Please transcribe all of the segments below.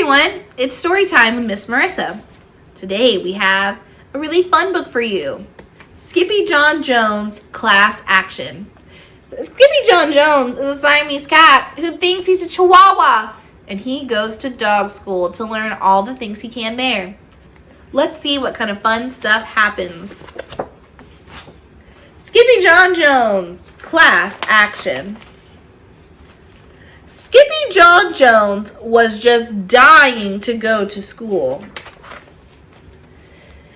everyone, it's story time with Miss Marissa. Today we have a really fun book for you. Skippy John Jones Class Action. Skippy John Jones is a Siamese cat who thinks he's a Chihuahua, and he goes to dog school to learn all the things he can there. Let's see what kind of fun stuff happens. Skippy John Jones Class Action. Skippy John Jones was just dying to go to school.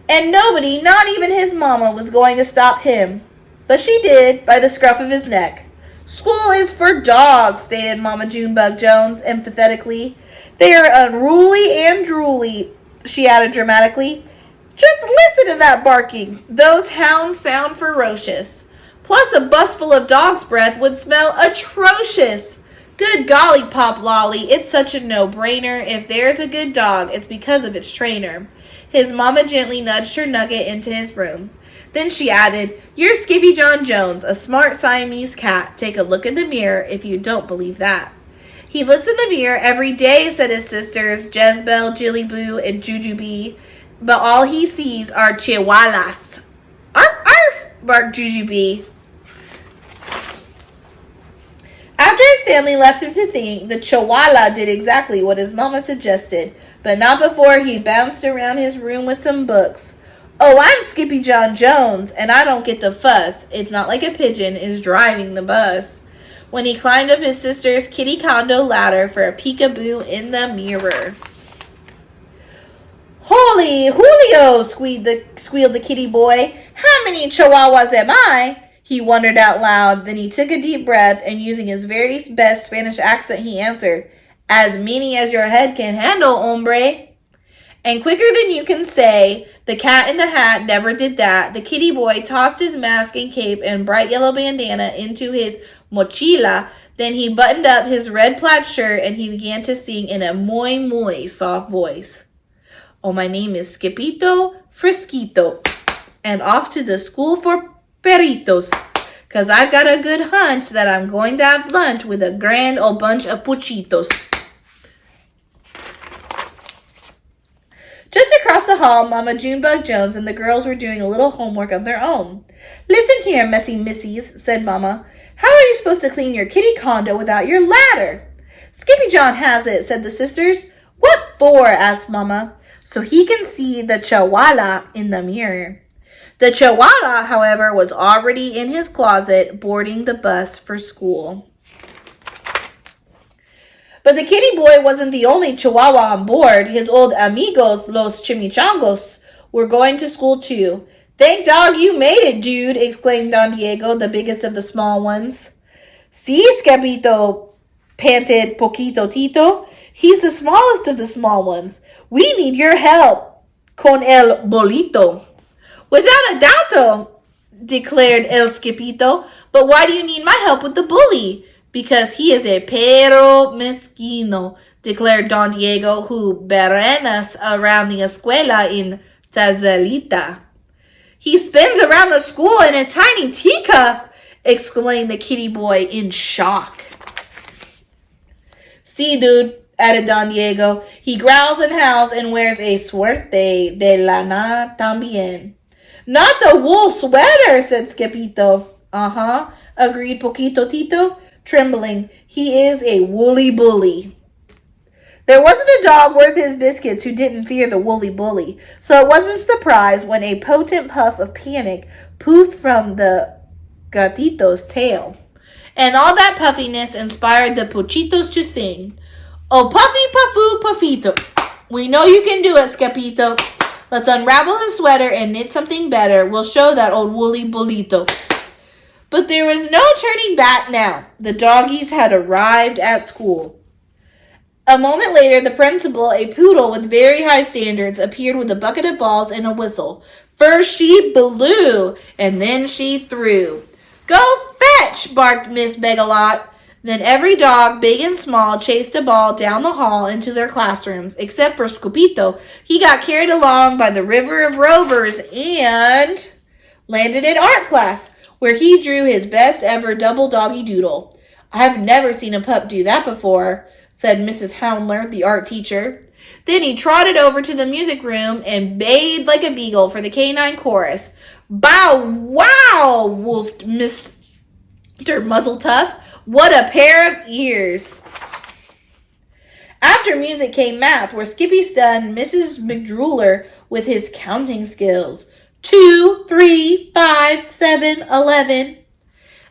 And nobody, not even his mama, was going to stop him. But she did, by the scruff of his neck. "School is for dogs," stated Mama Junebug Jones emphatically. "They are unruly and drooly," she added dramatically. "Just listen to that barking. Those hounds sound ferocious. Plus a bus full of dog's breath would smell atrocious. Good golly, Pop Lolly, it's such a no-brainer. If there's a good dog, it's because of its trainer." His mama gently nudged her nugget into his room. Then she added, "You're Skippy John Jones, a smart Siamese cat. Take a look in the mirror if you don't believe that." "He looks in the mirror every day," said his sisters, Jezebel, Jillyboo, and Jujubee. "But all he sees are chihuahuas." "Arf, arf," barked Jujubee. After his family left him to think, the Chihuahua did exactly what his mama suggested, but not before he bounced around his room with some books. "Oh, I'm Skippy John Jones, and I don't get the fuss. It's not like a pigeon is driving the bus." When he climbed up his sister's kitty condo ladder for a peekaboo in the mirror. "Holy Julio," squealed the kitty boy. "How many Chihuahuas am I?" He wondered out loud. Then he took a deep breath, and using his very best Spanish accent, he answered, "As many as your head can handle, hombre." And quicker than you can say, the cat in the hat never did that. The kitty boy tossed his mask and cape and bright yellow bandana into his mochila. Then he buttoned up his red plaid shirt, and he began to sing in a muy soft voice. "Oh, my name is Skippito Frisquito, and off to the school for perritos, 'cause I've got a good hunch that I'm going to have lunch with a grand old bunch of puchitos." Just across the hall, Mama Junebug Jones and the girls were doing a little homework of their own. "Listen here, messy missies," said Mama. "How are you supposed to clean your kitty condo without your ladder?" "Skippy John has it," said the sisters. "What for?" asked Mama. "So he can see the Chihuahua in the mirror." The Chihuahua, however, was already in his closet boarding the bus for school. But the kitty boy wasn't the only Chihuahua on board. His old amigos, los chimichangos, were going to school too. "Thank dog you made it, dude," exclaimed Don Diego, the biggest of the small ones. "Sí, Scapito," panted Poquito Tito. "He's the smallest of the small ones. We need your help, con el bolito." "Without a doubt," declared El Skippito. "But why do you need my help with the bully?" "Because he is a perro mezquino," declared Don Diego, who berenas around the escuela in Tazalita. "He spins around the school in a tiny teacup," exclaimed the kitty boy in shock. "Sí, dude," added Don Diego. "He growls and howls and wears a suerte de lana también." "Not the wool sweater," said Skippito. "Uh-huh," agreed Poquito Tito, trembling. "He is a woolly bully." There wasn't a dog worth his biscuits who didn't fear the woolly bully, so it wasn't a surprise when a potent puff of panic poofed from the gatito's tail. And all that puffiness inspired the puchitos to sing, "Oh, puffy, puffu, puffito. We know you can do it, Scapito. Let's unravel his sweater and knit something better. We'll show that old woolly bullito." But there was no turning back now. The doggies had arrived at school. A moment later, the principal, a poodle with very high standards, appeared with a bucket of balls and a whistle. First she blew, and then she threw. "Go fetch!" barked Miss Begalot. Then every dog, big and small, chased a ball down the hall into their classrooms, except for Scupito. He got carried along by the river of rovers and landed in art class, where he drew his best ever double doggy doodle. "I've never seen a pup do that before," said Mrs. Houndler, the art teacher. Then he trotted over to the music room and bayed like a beagle for the canine chorus. Bow wow, wolfed Mr. Muzzletuff. What a pair of ears. After music came math, where Skippy stunned Mrs. McDruller with his counting skills. 2, 3, 5, 7, 11.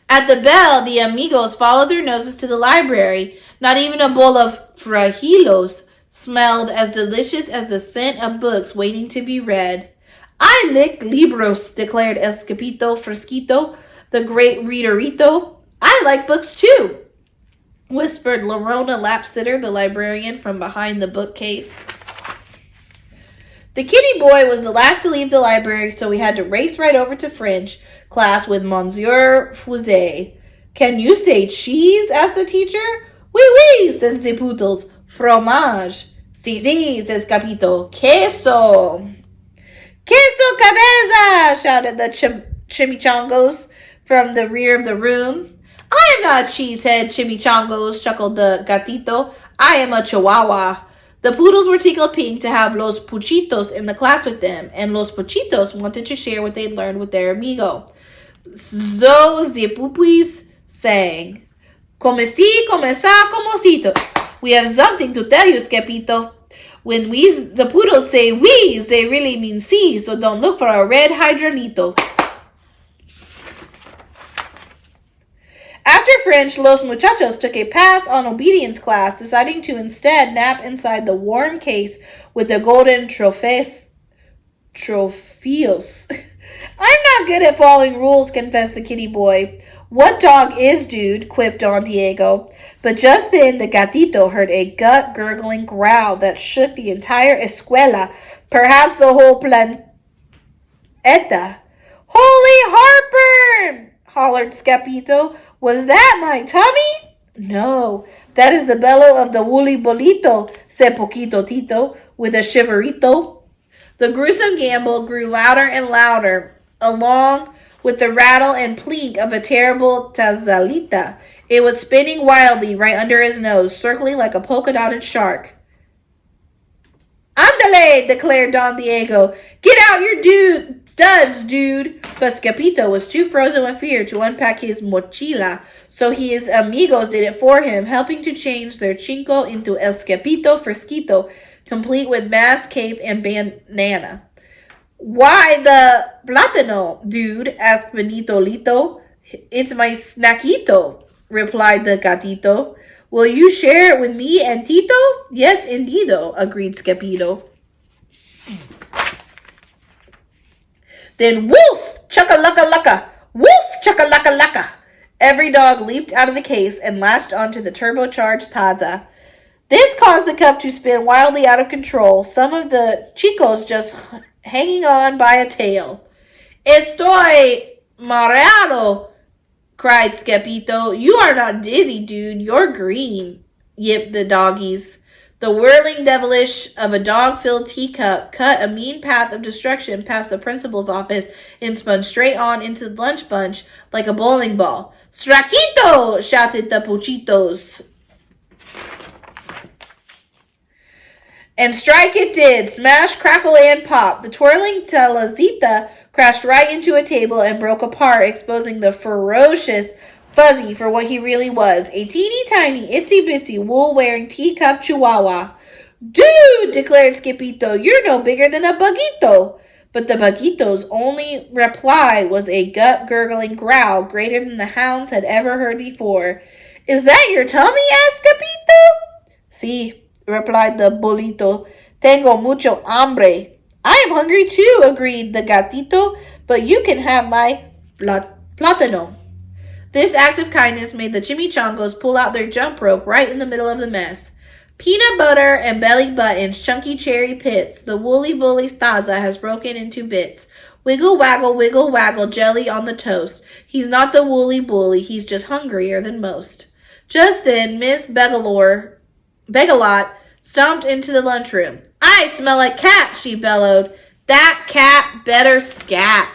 At the bell, the amigos followed their noses to the library. Not even a bowl of frajilos smelled as delicious as the scent of books waiting to be read. I lick libros, declared Escapito Fresquito, the great readerito. I like books too, whispered Lorona Lapsitter, the librarian, from behind the bookcase. The kitty boy was the last to leave the library, so we had to race right over to French class with Monsieur Fusé. Can you say cheese? Asked the teacher. Oui, oui, said the poodles. Fromage. Si, si, says Capito. Queso. Queso cabeza, shouted the chimichangos from the rear of the room. I am not a cheesehead, chimichangos, chuckled the gatito. I am a chihuahua. The poodles were tickled pink to have los puchitos in the class with them, and los puchitos wanted to share what they'd learned with their amigo. So the pupis sang, Come si, come sa, comosito. We have something to tell you, Skepito. When the poodles say we, they really mean si, so don't look for a red hydranito. After French, Los Muchachos took a pass on obedience class, deciding to instead nap inside the warm case with the golden trophios. I'm not good at following rules, confessed the kitty boy. What dog is dude? Quipped Don Diego. But just then the gatito heard a gut-gurgling growl that shook the entire escuela, perhaps the whole planeta. Holy heartburn! Hollered Scapito. Was that my tummy? No, that is the bellow of the woolly bolito, said Poquito Tito, with a shiverito. The gruesome gamble grew louder and louder, along with the rattle and plink of a terrible tazalita. It was spinning wildly right under his nose, circling like a polka-dotted shark. Andale, declared Don Diego. Get out your duds, dude. But Scapito was too frozen with fear to unpack his mochila, so his amigos did it for him, helping to change their chinko into El Scapito Fresquito, complete with mask, cape, and bandana. Why the plátano, dude? Asked Benito Lito. It's my snackito, replied the gatito. Will you share it with me and Tito? Yes, indeedo, agreed Scapito. Then woof, chugga-lucka-lucka, woof, chugga-lucka-lucka. Every dog leaped out of the case and latched onto the turbocharged Taza. This caused the cup to spin wildly out of control, some of the chicos just hanging on by a tail. Estoy mareado, cried Scapito. You are not dizzy, dude. You're green, yipped the doggies. The whirling devilish of a dog-filled teacup cut a mean path of destruction past the principal's office and spun straight on into the lunch bunch like a bowling ball. Straquito! Shouted the puchitos. And strike it did. Smash, crackle, and pop. The twirling telazita crashed right into a table and broke apart, exposing the ferocious Fuzzy for what he really was, a teeny tiny, itsy-bitsy, wool-wearing teacup chihuahua. Dude, declared Skipito, you're no bigger than a bugito. But the bugito's only reply was a gut-gurgling growl greater than the hounds had ever heard before. Is that your tummy? Asked Skipito. Si, replied the bolito. Tengo mucho hambre. I am hungry too, agreed the gatito, but you can have my plátano. This act of kindness made the chimichangos pull out their jump rope right in the middle of the mess. Peanut butter and belly buttons, chunky cherry pits, the woolly bully Staza has broken into bits. Wiggle waggle, jelly on the toast. He's not the woolly bully, he's just hungrier than most. Just then, Miss Begalot stomped into the lunchroom. I smell a cat, she bellowed. That cat better scat.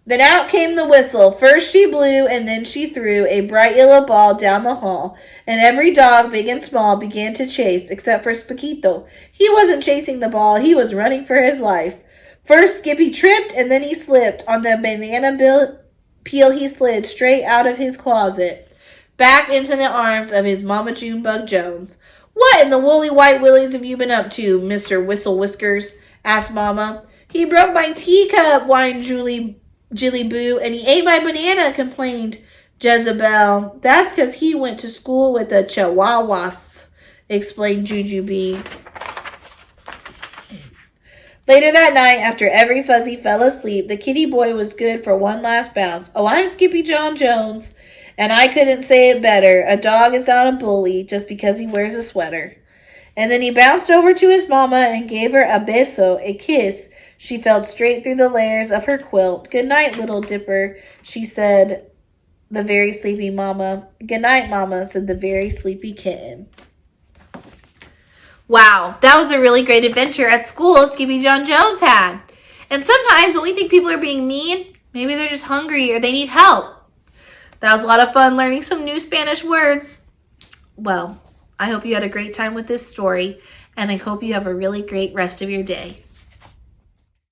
Then out came the whistle. First she blew, and then she threw a bright yellow ball down the hall, and every dog, big and small, began to chase, except for Spaquito. He wasn't chasing the ball, he was running for his life. First Skippy tripped, and then he slipped. On the banana peel he slid straight out of his closet, back into the arms of his Mama Junebug Jones. "What in the woolly white willies have you been up to, Mr. Whistle Whiskers?" asked Mama. "He broke my teacup," whined Jilly Boo, "and he ate my banana," complained Jezebel. "That's 'cause he went to school with the Chihuahuas," explained Jujubee. Later that night, after every fuzzy fell asleep, the kitty boy was good for one last bounce. "Oh, I'm Skippy John Jones, and I couldn't say it better. A dog is not a bully just because he wears a sweater." And then he bounced over to his mama and gave her a beso, a kiss. She felt straight through the layers of her quilt. "Good night, little dipper," she said, the very sleepy mama. "Good night, mama," said the very sleepy kitten. Wow, that was a really great adventure at school Skippy John Jones had. And sometimes when we think people are being mean, maybe they're just hungry or they need help. That was a lot of fun learning some new Spanish words. Well, I hope you had a great time with this story, and I hope you have a really great rest of your day.